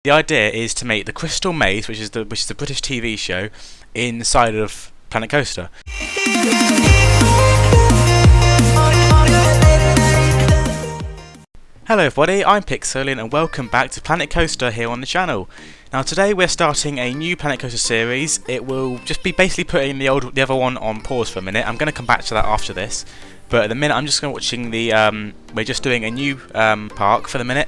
The idea is to make the Crystal Maze, which is the British TV show, inside of Planet Coaster. Hello everybody, I'm Pixolian and welcome back to Planet Coaster here on the channel. Now today we're starting a new Planet Coaster series. It will just be basically putting the other one on pause for a minute. I'm going to come back to that after this, but at the minute I'm just going to watching the we're just doing a new park for the minute.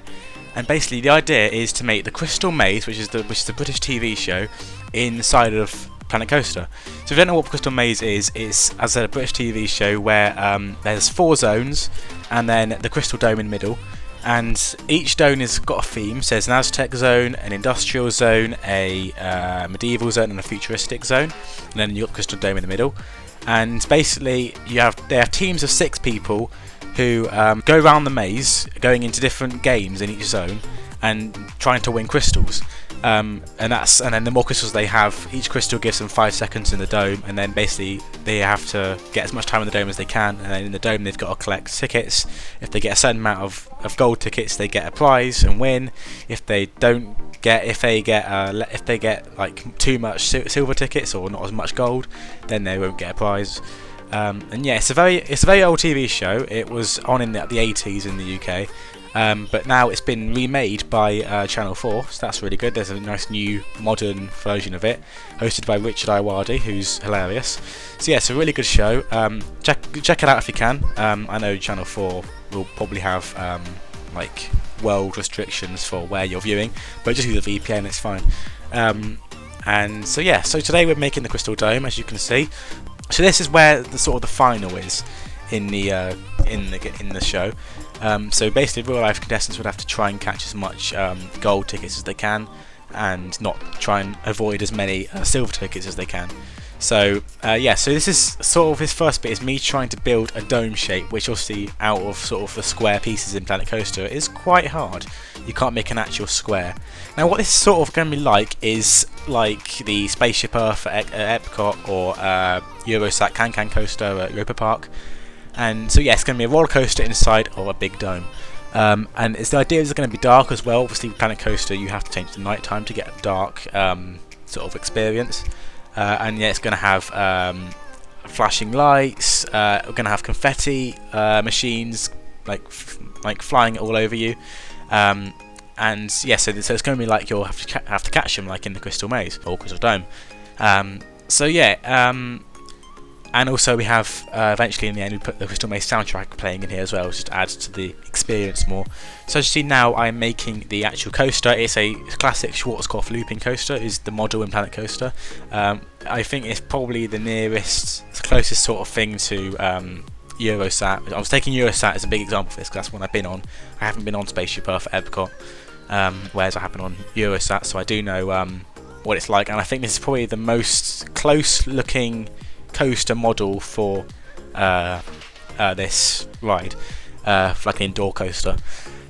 And basically the idea is to make the Crystal Maze, which is the British TV show, inside of Planet Coaster. So if you don't know what Crystal Maze is, it's, as I said, a British TV show where there's 4 zones and then the Crystal Dome in the middle. And each zone has got a theme. So there's an Aztec zone, an industrial zone, a medieval zone and a futuristic zone. And then you've got the Crystal Dome in the middle. And basically they have teams of 6 people who go around the maze, going into different games in each zone and trying to win crystals. And then the more crystals they have, each crystal gives them 5 seconds in the dome, and then basically they have to get as much time in the dome as they can. And then in the dome they've got to collect tickets. If they get a certain amount of gold tickets, they get a prize and win. If they get like too much silver tickets or not as much gold, then they won't get a prize. And yeah, it's a very old TV show. It was on in the 80s in the UK, but now it's been remade by Channel 4, so that's really good. There's a nice new modern version of it, hosted by Richard Iwardi, who's hilarious. So yeah, it's a really good show. Check it out if you can. I know Channel 4 will probably have like world restrictions for where you're viewing, but just use a VPN, it's fine. And so yeah, so today we're making the Crystal Dome, as you can see. So this is where the sort of the final is in the show. So basically, real life contestants would have to try and catch as much gold tickets as they can, and not try and avoid as many silver tickets as they can. So yeah, so this is sort of his first bit, is me trying to build a dome shape, which obviously out of sort of the square pieces in Planet Coaster is quite hard. You can't make an actual square. Now what this is sort of going to be like is like the Spaceship Earth at Epcot, or Eurosat Can Coaster at Europa Park. And so yeah, it's going to be a roller coaster inside of a big dome. And the idea is it's going to be dark as well. Obviously with Planet Coaster you have to change to night time to get a dark sort of experience. And yeah, it's going to have flashing lights. We're going to have confetti machines like flying all over you. And yeah, so it's going to be like you'll have to catch them, like in the Crystal Maze or Crystal Dome. So yeah, and also we have eventually in the end we put the Crystal Maze soundtrack playing in here as well, which just adds to the experience more. So as you see now, I'm making the actual coaster. It's a classic Schwarzkopf looping coaster, is the model in Planet Coaster. I think it's probably the closest sort of thing to Eurosat. I was taking Eurosat as a big example for this because that's one I've been on. I haven't been on Spaceship Earth at Epcot, whereas I have been on Eurosat, so I do know what it's like. And I think this is probably the most close-looking coaster model for this ride, for like an indoor coaster.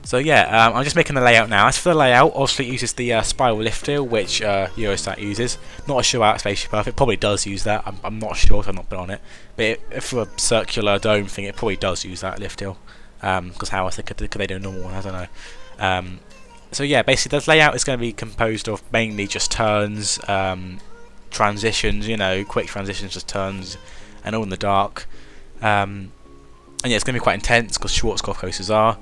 So yeah, I'm just making the layout now. As for the layout, obviously it uses the spiral lift hill, which Eurosat uses. Not sure about Spaceship Earth, it probably does use that. I'm not sure, so I've not been on it. But for a circular dome thing, it probably does use that lift hill. Because how else could they do a normal one? I don't know. So yeah, basically the layout is going to be composed of mainly just turns, transitions, quick transitions, just turns, and all in the dark. And yeah, it's going to be quite intense because Schwarzkopf coasters are.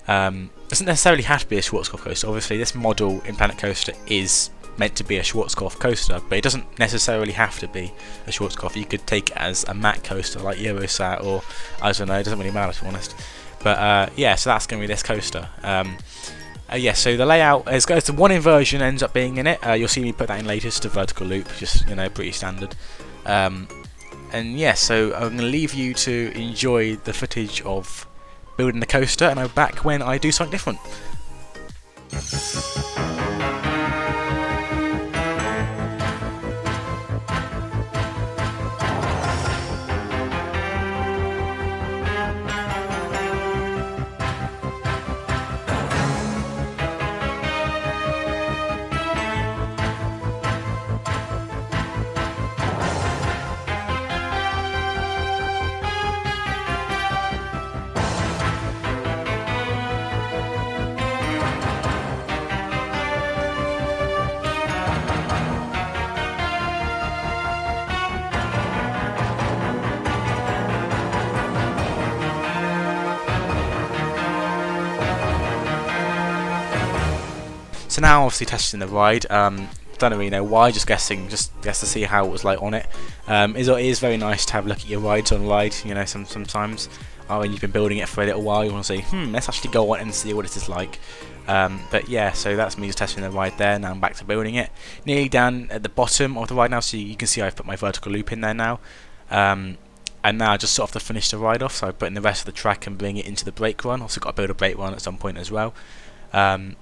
Doesn't necessarily have to be a Schwarzkopf coaster. Obviously this model in Planet Coaster is meant to be a Schwarzkopf coaster, but it doesn't necessarily have to be a Schwarzkopf. You could take it as a matte coaster like Eurosat, or I don't know, it doesn't really matter to be honest. But yeah, so that's going to be this coaster. Yeah, so the layout is goes to one inversion ends up being in it. You'll see me put that in later, just a vertical loop, just pretty standard. And yeah, so I'm going to leave you to enjoy the footage of building the coaster, and I'm back when I do something different. So now obviously testing the ride. Don't really know why, just guessing, just guess to see how it was like on it. It is very nice to have a look at your rides on ride, you know, sometimes when you've been building it for a little while, you want to say, let's actually go on and see what it is like. But yeah, so that's me just testing the ride there. Now I'm back to building it. Nearly down at the bottom of the ride now, so you can see I've put my vertical loop in there now. And now I just sort of to finish the ride off, so I put in the rest of the track and bring it into the brake run. Also got to build a brake run at some point as well.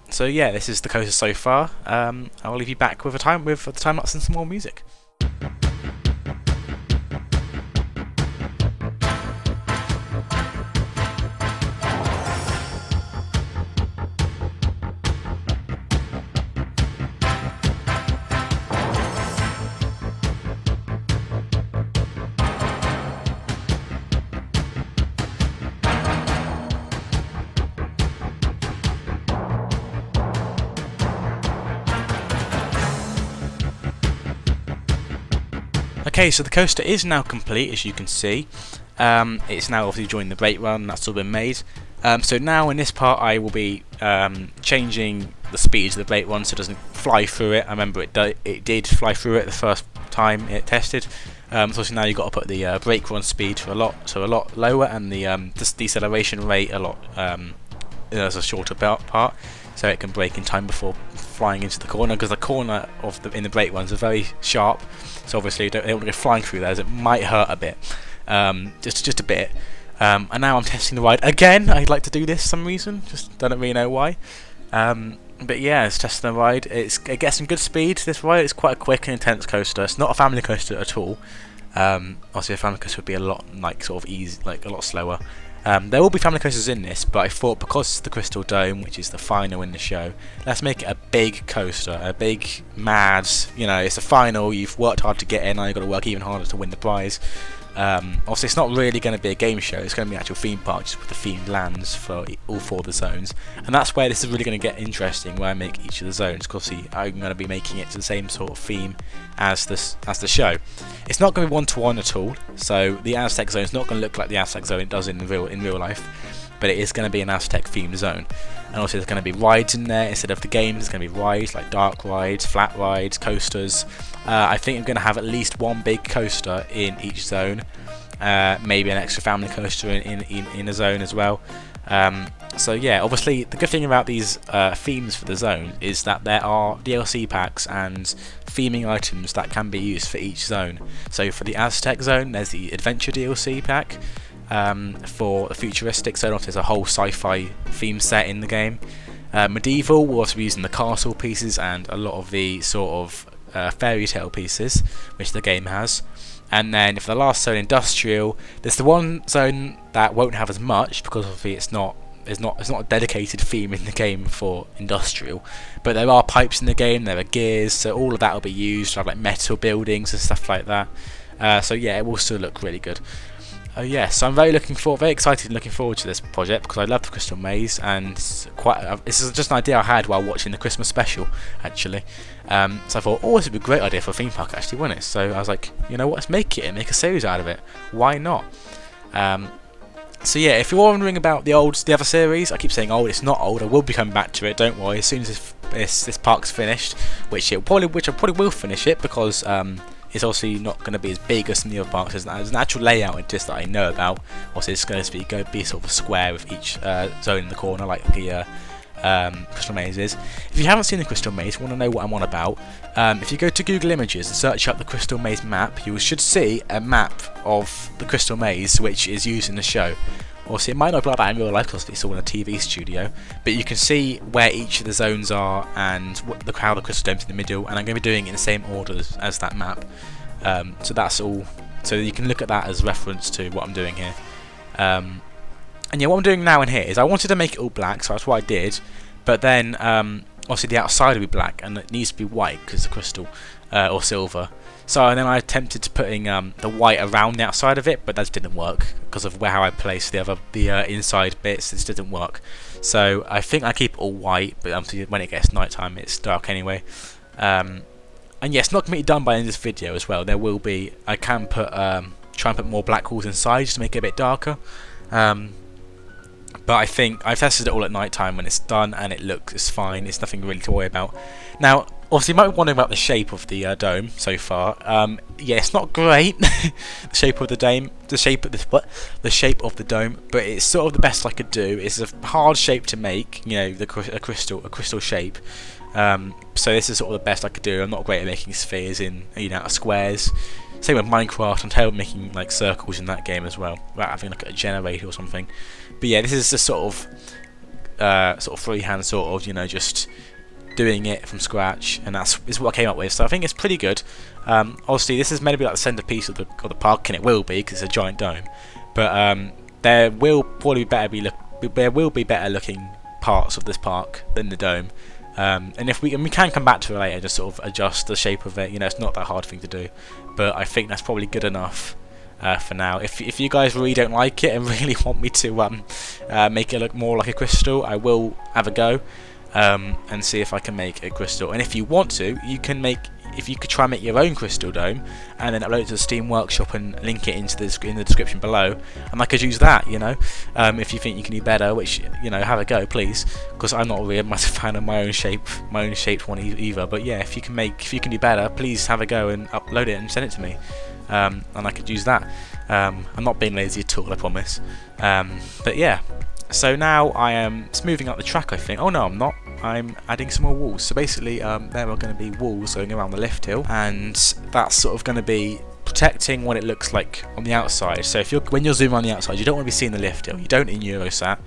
So yeah, this is the coaster so far. I'll leave you back with the time lapse and some more music. Okay, so the coaster is now complete, as you can see. It's now obviously joined the brake run, that's all been made. So now in this part I will be changing the speed of the brake run so it doesn't fly through it. I remember it did fly through it the first time it tested. So now you've got to put the brake run speed to a lot lower, and the deceleration rate a lot as a shorter part, so it can brake in time before flying into the corner, because the corner in the brake runs are very sharp, so obviously you don't want to go flying through there as it might hurt a bit, just a bit. And now I'm testing the ride again. I'd like to do this for some reason, just don't really know why. But yeah, it's testing the ride. It gets some good speed. This ride is quite a quick and intense coaster. It's not a family coaster at all. Obviously a family coaster would be a lot sort of easy, a lot slower. There will be family coasters in this, but I thought because it's the Crystal Dome, which is the final in the show, let's make it a big coaster, a big, mad, it's the final, you've worked hard to get in, now you've got to work even harder to win the prize. Obviously it's not really going to be a game show, it's going to be an actual theme park just with the themed lands for all 4 of the zones, and that's where this is really going to get interesting, where I make each of the zones, because I'm going to be making it to the same sort of theme as the show. It's not going to be one-to-one at all, so the Aztec zone is not going to look like the Aztec zone it does in real life, but it is going to be an Aztec themed zone. And also there's going to be rides in there instead of the game. There's going to be rides like dark rides, flat rides, coasters. I think I'm going to have at least one big coaster in each zone, maybe an extra family coaster in a zone as well. So yeah, obviously the good thing about these themes for the zone is that there are DLC packs and theming items that can be used for each zone. So for the Aztec zone there's the Adventure DLC pack. For the futuristic zone there's a whole sci-fi theme set in the game. Medieval will also be using the castle pieces and a lot of the sort of fairy tale pieces which the game has. And then for the last zone, industrial, there's the one zone that won't have as much because obviously it's not a dedicated theme in the game for industrial, but there are pipes in the game, there are gears, so all of that will be used. I have like metal buildings and stuff like that. So yeah, it will still look really good. So I'm very excited and looking forward to this project because I love the Crystal Maze, and this is just an idea I had while watching the Christmas special actually. So I thought, this would be a great idea for a theme park actually, wouldn't it? So I was like, you know what, let's make it and make a series out of it. Why not? So yeah, if you're wondering about the other series, I keep saying old, it's not old. I will be coming back to it. Don't worry. As soon as this park's finished, which I probably will finish it because it's obviously not going to be as big as some of the other parks. There's an actual layout in this that I know about. Also, it's going to be sort of a square with each zone in the corner, like the Crystal Maze is. If you haven't seen the Crystal Maze, want to know what I'm on about, if you go to Google Images and search up the Crystal Maze map, you should see a map of the Crystal Maze which is used in the show. Obviously it might not be like that in real life because it's all in a TV studio, but you can see where each of the zones are and how the Crystal Dome's in the middle, and I'm going to be doing it in the same order as that map. So that's all. So you can look at that as reference to what I'm doing here. And yeah, what I'm doing now in here is I wanted to make it all black, so that's what I did, but then obviously the outside will be black and it needs to be white because it's a crystal or silver. So then I attempted to putting the white around the outside of it, but that didn't work because of how I placed the inside bits. It didn't work. So I think I keep it all white, but when it gets nighttime, it's dark anyway. And yeah, it's not completely done by the end of this video as well. There will be. I can try and put more black walls inside just to make it a bit darker. But I think I've tested it all at night time when it's done, and it's fine. It's nothing really to worry about. Now, obviously, you might be wondering about the shape of the dome so far. Yeah, it's not great, the shape of the dome, the shape of the dome, but it's sort of the best I could do. It's a hard shape to make, you know, a crystal shape. So this is sort of the best I could do. I'm not great at making spheres in, you know, out of squares. Same with Minecraft. I'm terrible at making like circles in that game as well, without having like a generator or something. But yeah, this is just sort of freehand, sort of, you know, just doing it from scratch, and is what I came up with. So I think it's pretty good. Obviously, this is meant to be like the centerpiece of the park, and it will be because it's a giant dome. But there will be better looking parts of this park than the dome. And we can come back to it later, just sort of adjust the shape of it. You know, it's not that hard thing to do, but I think that's probably good enough for now. If you guys really don't like it and really want me to make it look more like a crystal, I will have a go and see if I can make a crystal. And if you want to, you could try and make your own crystal dome and then upload it to the Steam Workshop and link it in the description below, and I could use that, you know, if you think you can do better, which, you know, have a go please, because I'm not really a massive fan of my own shaped one either. But yeah, if you can do better, please have a go and upload it and send it to me, and I could use that. I'm not being lazy at all, I promise. But yeah, so now I am smoothing up the track, I think. Oh no, I'm not. I'm adding some more walls. So basically, there are going to be walls going around the lift hill, and that's sort of going to be protecting what it looks like on the outside. So when you're zooming on the outside, you don't want to be seeing the lift hill. You don't in Eurosat.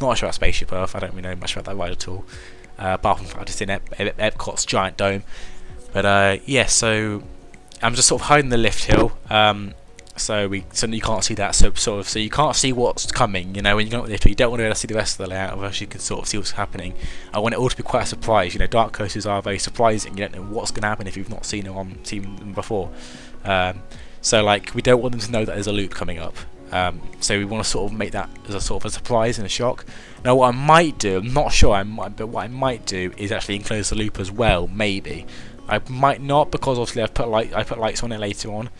Not sure about Spaceship Earth. I don't really know much about that ride at all. Apart from I've just seen Epcot's giant dome. But yeah, so I'm just sort of hiding the lift hill. So you can't see that, so you can't see what's coming. You know, when you go up the lift, you don't want to be able to see the rest of the layout, otherwise you can sort of see what's happening. I want it all to be quite a surprise. You know, dark coasters are very surprising. You don't know what's going to happen if you've not seen them before. So like, we don't want them to know that there's a loop coming up. So we want to sort of make that as a sort of a surprise and a shock. Now, what I might do, I'm not sure, but what I might do is actually enclose the loop as well. Maybe I might not, because obviously I put lights on it later on,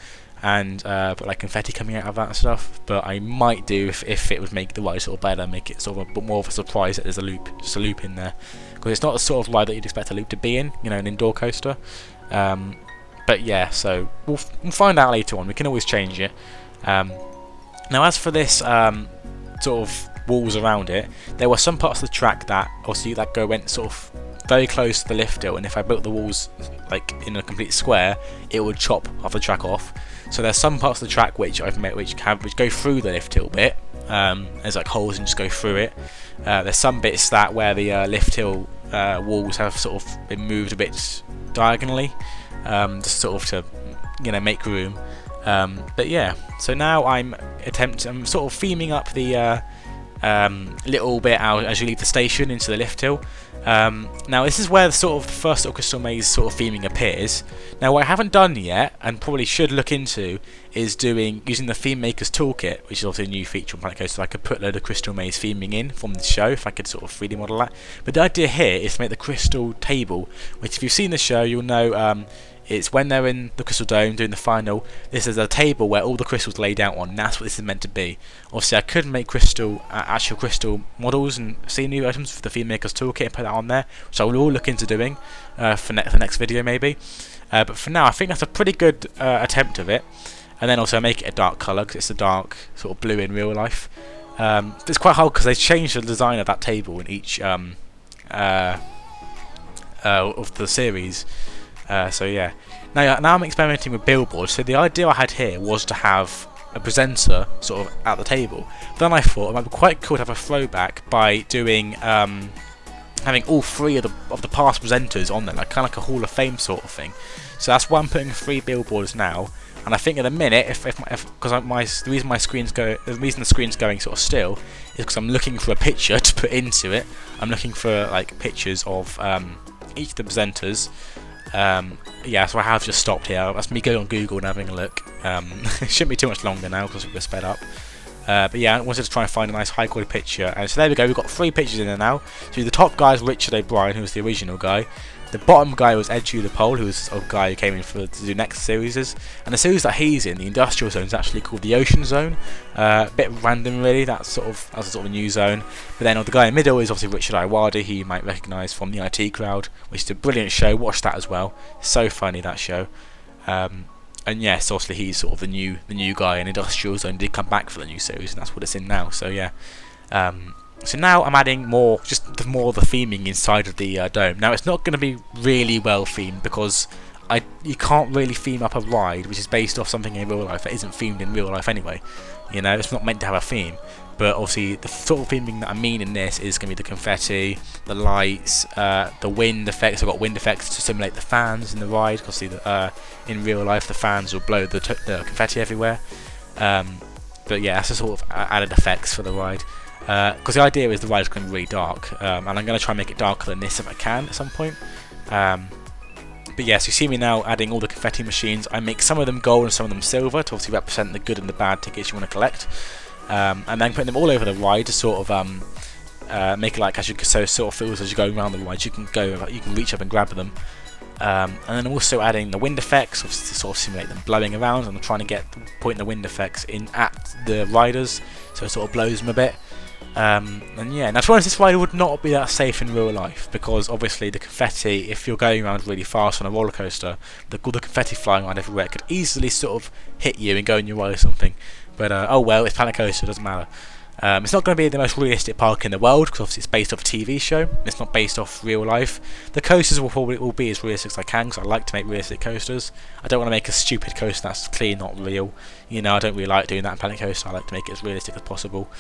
and put like confetti coming out of that and stuff. But I might do, if it would make the ride sort of better, make it sort of a bit more of a surprise that there's just a loop in there, because it's not the sort of ride that you'd expect a loop to be in, you know, an indoor coaster. But yeah, so we'll find out later on. We can always change it. Now, as for this sort of walls around it, there were some parts of the track that obviously went sort of very close to the lift hill, and if I built the walls like in a complete square, it would chop half the track off. So there's some parts of the track which I've made which go through the lift hill bit. There's like holes and just go through it. There's some bits where the lift hill walls have sort of been moved a bit diagonally, just sort of to, you know, make room. But yeah, so now I'm sort of theming up the little bit out as you leave the station into the lift hill. Now this is where the first sort of crystal maze sort of theming appears. Now, what I haven't done yet, and probably should look into, is using the Theme Maker's Toolkit, which is also a new feature on Planet Coaster. So I could put a load of crystal maze theming in from the show, if I could sort of 3D model that. But the idea here is to make the crystal table, which, if you've seen the show, you'll know it's when they're in the Crystal Dome doing the final. This is a table where all the crystals laid out on. And that's what this is meant to be. Obviously, I could make actual crystal models and scenery items for the Theme Maker's Toolkit and put that on there, which I will look into doing for the next video maybe. But for now, I think that's a pretty good attempt of it. And then also make it a dark colour, because it's a dark sort of blue in real life. It's quite hard because they changed the design of that table in each of the series. So yeah, now I'm experimenting with billboards. So the idea I had here was to have a presenter sort of at the table. Then I thought it might be quite cool to have a throwback by doing having all three of the past presenters on there, like kind of like a Hall of Fame sort of thing. So that's why I'm putting 3 billboards now. And I think at the minute, because the reason the screen's going sort of still is because I'm looking for a picture to put into it. I'm looking for like pictures of each of the presenters. Yeah, so I have just stopped here. That's me going on Google and having a look. It shouldn't be too much longer now because we're sped up. But yeah, I wanted to try and find a nice high quality picture, and so there we go. We've got 3 pictures in there now. So the top guy is Richard O'Brien, who was the original guy. The bottom guy was Ed Pole, who was a guy who came in to do next series. And the series that he's in, the industrial zone, is actually called the Ocean Zone. A bit random, really. That's a sort of a new zone. But then the guy in the middle is obviously Richard Iwadi, who you might recognise from the IT Crowd, which is a brilliant show. Watch that as well. So funny, that show. And yes, obviously he's sort of the new guy in Industrial Zone. Did come back for the new series, and that's what it's in now. So yeah. So now I'm adding more of the theming inside of the dome. Now it's not going to be really well themed because you can't really theme up a ride which is based off something in real life that isn't themed in real life anyway. You know, it's not meant to have a theme. But obviously the sort of theming that I mean in this is going to be the confetti, the lights, the wind effects. I've got wind effects to simulate the fans in the ride. Because in real life the fans will blow the confetti everywhere. But yeah, that's the sort of added effects for the ride. Because the idea is the ride is going to be really dark, and I'm going to try and make it darker than this if I can at some point. But yes, you see me now adding all the confetti machines. I make some of them gold and some of them silver to obviously represent the good and the bad tickets you want to collect. And then putting them all over the ride to sort of make it like so it sort of feels as you go around the ride. You can reach up and grab them. And then also adding the wind effects, obviously to sort of simulate them blowing around. And I'm trying to point the wind effects in at the riders, so it sort of blows them a bit. And yeah, now to be honest, this ride would not be that safe in real life because obviously the confetti, if you're going around really fast on a roller coaster, the confetti flying around everywhere could easily sort of hit you and go in your eye or something. But oh well, it's Planet Coaster, doesn't matter. It's not going to be the most realistic park in the world because obviously it's based off a TV show. It's not based off real life. The coasters will be as realistic as I can because I like to make realistic coasters. I don't want to make a stupid coaster that's clearly not real. You know, I don't really like doing that in Planet Coaster. I like to make it as realistic as possible.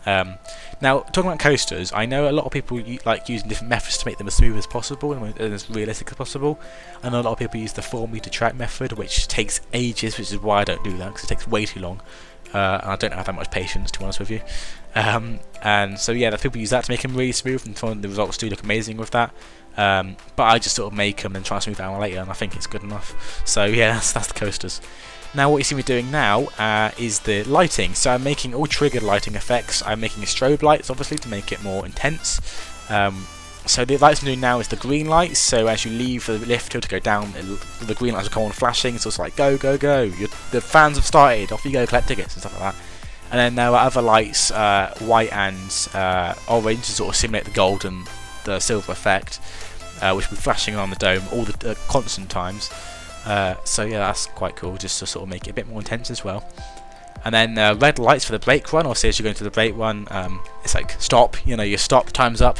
Now, talking about coasters, I know a lot of people like using different methods to make them as smooth as possible and as realistic as possible. I know a lot of people use the 4-meter track method, which takes ages, which is why I don't do that because it takes way too long. And I don't have that much patience, to be honest with you. And so yeah, the people use that to make them really smooth, and the results do look amazing with that. But I just sort of make them and try to smooth it out later, and I think it's good enough. So yeah, that's the coasters. Now what you see me doing now is the lighting. So I'm making all triggered lighting effects. I'm making strobe lights, obviously, to make it more intense. So the lights I'm doing now is the green lights. So as you leave the lift hill to go down, the green lights will come on flashing. So it's like go, go, go. The fans have started. Off you go, collect tickets and stuff like that. And then there are other lights, white and orange, to sort of simulate the gold and the silver effect, which will be flashing on the dome all the constant times. So yeah, that's quite cool, just to sort of make it a bit more intense as well. And then red lights for the brake run. Obviously, as you go into the brake run, it's like stop. You know, you stop, time's up,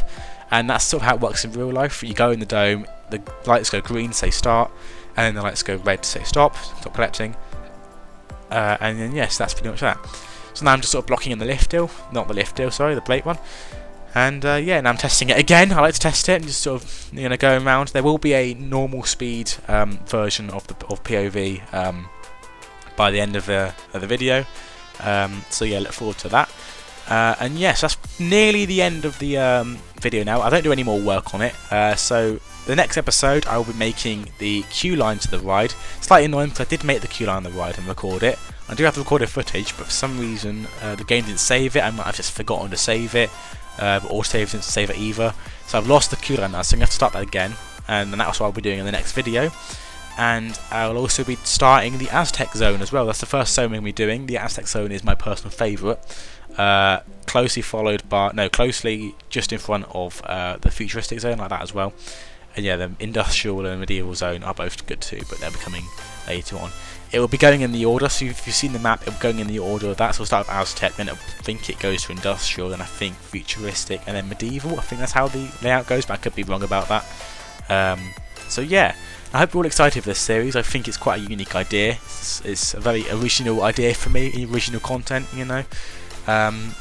and that's sort of how it works in real life. You go in the dome, the lights go green, say start, and then the lights go red to say stop collecting. And then yes, that's pretty much that. So now I'm just sort of blocking in the lift hill, not the lift hill, sorry, the brake one. And yeah, now I'm testing it again. I like to test it and just sort of going around. There will be a normal speed version of POV by the end of the video. So yeah, look forward to that. And yes, that's nearly the end of the video now. I don't do any more work on it. So the next episode, I will be making the queue line to the ride. Slightly annoying because I did make the queue line on the ride and record it. I do have the recorded footage, but for some reason the game didn't save it. I might have just forgotten to save it. Or didn't save it either. So I've lost the queue line now, so I'm going to have to start that again. And that's what I'll be doing in the next video. And I'll also be starting the Aztec Zone as well. That's the first zone we'll be doing. The Aztec Zone is my personal favourite. Closely just in front of the Futuristic Zone, like that as well. And yeah, the Industrial and Medieval Zone are both good too, but they'll be coming later on. It will be going in the order, so if you've seen the map, it'll be going in the order. That's will start with Aztec, then I think it goes to Industrial, then I think Futuristic, and then Medieval. I think that's how the layout goes, but I could be wrong about that. So yeah, I hope you're all excited for this series. I think it's quite a unique idea. It's a very original idea for me, original content, And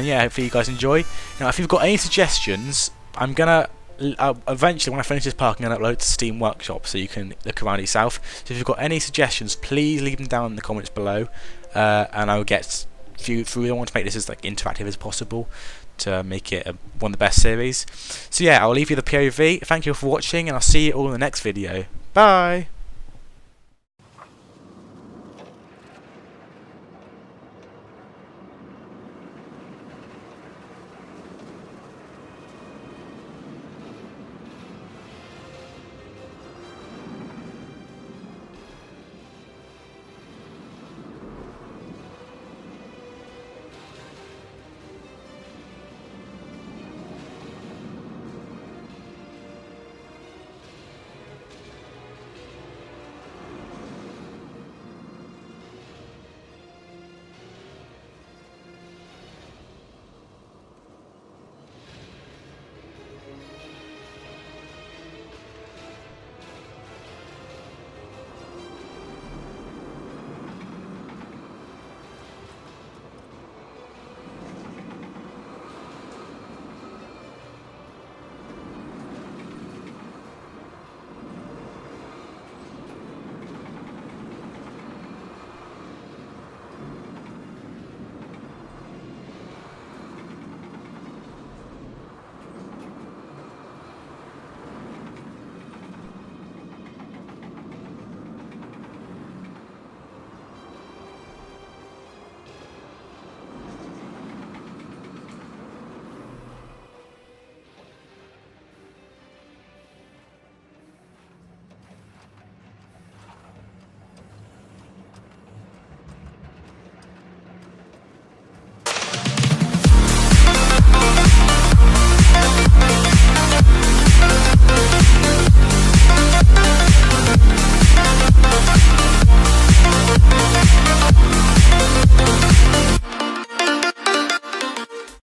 yeah, hopefully you guys enjoy. Now, if you've got any suggestions, I'm gonna eventually, when I finish this park, I'm going to upload to Steam Workshop so you can look around yourself. So if you've got any suggestions, please leave them down in the comments below, and I will get through them. I want to make this as interactive as possible to make it one of the best series. So yeah, I'll leave you the POV. Thank you for watching, and I'll see you all in the next video. Bye!